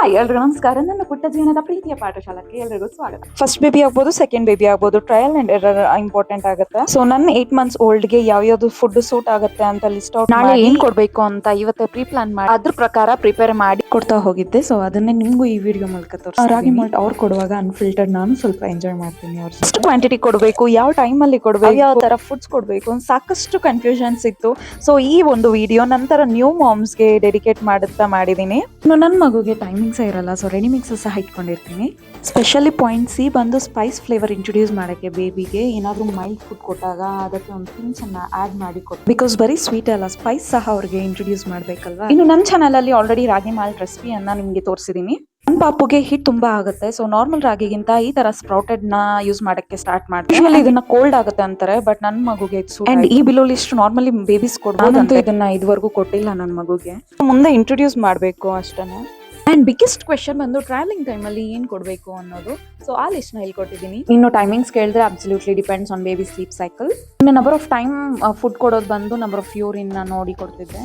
Hi ಎಲ್ರಿಗೂ ನಮಸ್ಕಾರ. ನನ್ನ ಪುಟ್ಟ ಜೀವನದ ಪ್ರೀತಿಯ ಪಾಠಶಾಲಕ್ಕೆ ಎಲ್ರಿಗೂ ಸ್ವಾಗತ. ಫಸ್ಟ್ ಬೇಬಿ ಆಗ್ಬೋದು, ಸೆಕೆಂಡ್ ಬೇಬಿ ಆಗ್ಬೋದು, ಟ್ರಯಲ್ ಅಂಡ್ ಎರರ್ ಇಂಪಾರ್ಟೆಂಟ್ ಆಗುತ್ತೆ. ಸೊ ನನ್ನ 8 months ಓಲ್ಡ್ಗೆ ಯಾವ್ಯಾವ್ದು ಫುಡ್ ಸೂಟ್ ಆಗುತ್ತೆ ಅಂತ ಲಿಸ್ಟ್ ಔಟ್ ನಾಳೆ ಏನ್ ಕೊಡ್ಬೇಕು ಅಂತ ಇವತ್ತೇ ಪ್ರೀ ಪ್ಲಾನ್ ಮಾಡಿ ಅದ್ರ ಪ್ರಕಾರ ಪ್ರಿಪೇರ್ ಮಾಡಿ ಕೊಡ್ತಾ ಹೋಗಿದ್ದೆ. ಸೊ ಅದನ್ನೇ ನಿಮ್ಗೂ ಈ ವಿಡಿಯೋ ಮೂಲಕ ತೋರಿಸ್ತೀನಿ. ರಾಗಿ ಮಾಲ್ಟ್ ಅವ್ರು ಕೊಡುವಾಗ ಅನ್ಫಿಲ್ಟರ್ಡ್, ನಾನು ಸ್ವಲ್ಪ ಎಂಜಾಯ್ ಮಾಡ್ತೀನಿ. ಅವ್ರು ಎಷ್ಟು ಕ್ವಾಂಟಿಟಿ ಕೊಡಬೇಕು, ಯಾವ ಟೈಮ್ ಅಲ್ಲಿ ಕೊಡಬೇಕು, ಯಾವ ತರ ಫುಡ್ಸ್ ಕೊಡಬೇಕು, ಸಾಕಷ್ಟು ಕನ್ಫ್ಯೂಷನ್ಸ್ ಇತ್ತು. ಸೊ ಈ ಒಂದು ವಿಡಿಯೋ ನಂತರ ನ್ಯೂ ಮಾಮ್ಸ್ಗೆ ಡೆಡಿಕೇಟ್ ಮಾಡಿದ್ದೀನಿ. ನನ್ನ ಮಗುಗೆ ಟೈಮಿಂಗ್ಸ್ ಇರಲ್ಲ, ಸೊ ರೆಡಿ ಮಿಕ್ಸ್ ಸಹ ಇಟ್ಕೊಂಡಿರ್ತೀನಿ. ಸ್ಪೆಷಲಿ ಪಾಯಿಂಟ್ ಸಿ ಬಂದು ಸ್ಪೈಸ್ ಫ್ಲೇವರ್ ಇಂಟ್ರೊಡ್ಯೂಸ್ ಮಾಡೋಕ್ಕೆ ಬೇಬಿಗೆ ಏನಾದರೂ ಮೈಲ್ಡ್ ಫುಡ್ ಕೊಟ್ಟಾಗ ಅದಕ್ಕೆ ಒಂದು ಪಿಂಚನ್ನು ಆ್ಯಡ್ ಮಾಡಿ ಕೊಟ್ಟು, ಬಿಕಾಸ್ ಬರೀ ಸ್ವೀಟ್ ಅಲ್ಲ, ಸ್ಪೈಸ್ ಸಹ ಅವ್ರಿಗೆ ಇಂಟ್ರೊಡ್ಯೂಸ್ ಮಾಡಬೇಕಲ್ವಾ. ಇನ್ನು ನನ್ನ ಚಾನಲಲ್ಲಿ ಆಲ್ರೆಡಿ ರಾಗಿ ಮಾಲ್ಟ್ ರೆಸಿಪಿಯನ್ನು ನಿಮಗೆ ತೋರಿಸಿದ್ದೀನಿ. ನನ್ನ ಪಾಪುಗೆ ಹೀಟ್ ತುಂಬಾ ಆಗುತ್ತೆ, ಸೊ ನಾರ್ಮಲ್ ರಾಗಿಗಿಂತ ಈ ತರ ಸ್ಪ್ರೌಟೆಡ್ ನ ಯೂಸ್ ಮಾಡಕ್ಕೆ ಸ್ಟಾರ್ಟ್ ಮಾಡ್ತೀನಿ. ಇದನ್ನ ಕೋಲ್ಡ್ ಆಗುತ್ತೆ ಅಂತಾರೆ, ಬಟ್ ನನ್ನ ಮಗುಗೆ ಅಂಡ್ ಈ ಬಿಲೋ ಲಿಸ್ಟ್ ನಾರ್ಮಲಿ ಬೇಬೀಸ್ ಕೊಡ್ಬೋದು. ಇದನ್ನ ಇದುವರೆಗೂ ಕೊಟ್ಟಿಲ್ಲ ನನ್ನ ಮಗುಗೆ, ಮುಂದೆ ಇಂಟ್ರೊಡ್ಯೂಸ್ ಮಾಡಬೇಕು ಅಷ್ಟೇ. ಅಂಡ್ ಬಿಗ್ಗೆಸ್ಟ್ ಕ್ವೆಶನ್ ಬಂದು ಟ್ರಾವೆಲಿಂಗ್ ಟೈಮಲ್ಲಿ ಏನು ಕೊಡಬೇಕು ಅನ್ನೋದು. ಸೊ ಆ ಲಿಸ್ಟ್ನ ಹೇಳ್ಕೊಟ್ಟಿದ್ದೀನಿ. ಇನ್ನು ಟೈಮಿಂಗ್ಸ್ ಕೇಳಿದ್ರೆ absolutely depends on baby sleep cycle. ಇನ್ನು ನಂಬರ್ ಆಫ್ ಟೈಮ್ ಫುಡ್ ಕೊಡೋದು ಬಂದು ನಂಬರ್ ಆಫ್ ಯೂರಿನ್ ನೋಡಿ ಕೊಡ್ತಿದ್ದೆ.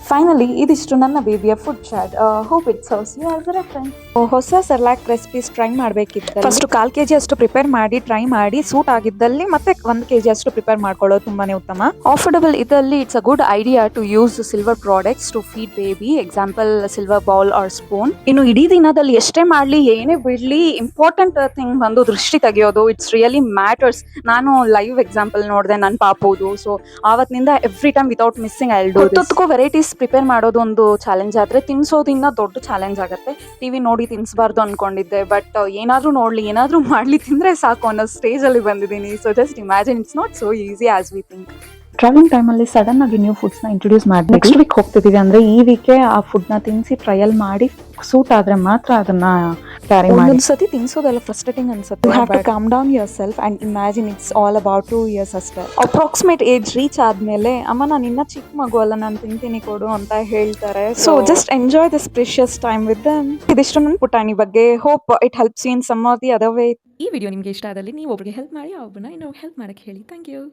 ಫೈನಲಿ ಇದಿಷ್ಟು ನನ್ನ ಬೇಬಿಯ food chart. Hope it serves you as a reference. ಹೊಸ ಸೆರ್ಲಾಕ್ ರೆಸಿಪೀಸ್ ಟ್ರೈ ಮಾಡಬೇಕಿತ್ತು. ಫಸ್ಟ್ 1/4 kg ಅಷ್ಟು ಪ್ರಿಪೇರ್ ಮಾಡಿ ಟ್ರೈ ಮಾಡಿ ಸೂಟ್ ಆಗಿದ್ದಲ್ಲಿ ಮತ್ತೆ 1 kg ಅಷ್ಟು ಪ್ರಿಪೇರ್ ಮಾಡ್ಕೊಳ್ಳೋದು ತುಂಬಾನೇ ಉತ್ತಮ. ಅಫೋರ್ಡಬಲ್ ಇದ್ದಲ್ಲಿ it's a good idea to use silver products to feed baby, example silver bowl or spoon. ಇನ್ನು ಇಡೀ ದಿನದಲ್ಲಿ ಎಷ್ಟೇ ಮಾಡಲಿ ಏನೇ ಬಿಡ್ಲಿ, ಇಂಪಾರ್ಟೆಂಟ್ ಥಿಂಗ್ ಬಂದು ದೃಷ್ಟಿ ತೆಗೆಯೋದು. It's really matters. ನಾನು ಲೈವ್ ಎಕ್ಸಾಂಪಲ್ ನೋಡಿದೆ ನನ್ನ ಪಾಪುದು. ಸೊ ಆವತ್ತಿನಿಂದ every time without missing I will do this. Varieties prepare ಮಾಡೋದು ಒಂದು ಚಾಲೆಂಜ್ ಆದ್ರೆ ತಿನ್ಸೋದು ಇನ್ನ ದೊಡ್ಡ ಚಾಲೆಂಜ್ ಆಗುತ್ತೆ. ಟಿವಿ ನೋಡಿ ತಿನ್ಸಬಾರ್ದು ಅನ್ಕೊಂಡಿದ್ದೆ, ಬಟ್ ಏನಾದ್ರೂ ನೋಡ್ಲಿ ಏನಾದ್ರೂ ಮಾಡ್ಲಿ ತಿಂದ್ರೆ ಸಾಕು ಅನ್ನೋ ಸ್ಟೇಜ್ ಅಲ್ಲಿ ಬಂದಿದ್ದೀನಿ. So just imagine, it's not so easy as we think. Travelling ಟೈಮಲ್ಲಿ ಸಡನ್ ಆಗಿ ನ್ಯೂ ಫುಡ್ಸ್ ನ ಇಂಟ್ರೊಡ್ಯೂಸ್ ಮಾಡಿ ನೆಕ್ಸ್ಟ್ ವೀಕ್ ಹೋಗ್ತಿದೀವಿ ಅಂದ್ರೆ ಈ ವೀಕೆ ಆ ಫುಡ್ ನ ತಿನ್ಸಿ ಟ್ರಯಲ್ ಮಾಡಿ ಸೂಟ್ ಆದ್ರೆ ಮಾತ್ರ ಅದನ್ನ ಕ್ಯಾರಿ ಮಾಡಿ. ಒಂದ್ಸತಿ ತಿನ್ಸೋದೆಲ್ಲ ಫ್ರಸ್ಟ್ರೇಟಿಂಗ್ ಅನ್ಸುತ್ತೆ. You have to calm down yourself and imagine it's all about 2 years ಅಷ್ಟೇ. ಅಪ್ರಾಕ್ಸಿಮೇಟ್ ಏಜ್ ರೀಚ್ ಆದ್ಮೇಲೆ ಅಮ್ಮ ನಾನು ಇನ್ನ ಚಿಕ್ಕ ಮಗು ಅಲ್ಲ, ನಾನು ತಿಂತೀನಿ ಕೊಡು ಅಂತ ಹೇಳ್ತಾರೆ. So just enjoy this precious time with them. ಇದಿಷ್ಟು ನನ್ನ ಪುಟಾಣಿ ಬಗ್ಗೆ. Hope it helps you in some or the other way. ಈ ವಿಡಿಯೋ ನಿಮಗೆ ಇಷ್ಟ ಆದಲ್ಲಿ ನೀವು ಒಬ್ಬರಿಗೆ ಹೆಲ್ಪ್ ಮಾಡಿ, ಒಬ್ಬರನ್ನ ಇನ್ನೊಬ್ರಿಗೆ ಹೆಲ್ಪ್ ಮಾಡಕ್ಕೆ ಹೇಳಿ. Thank you.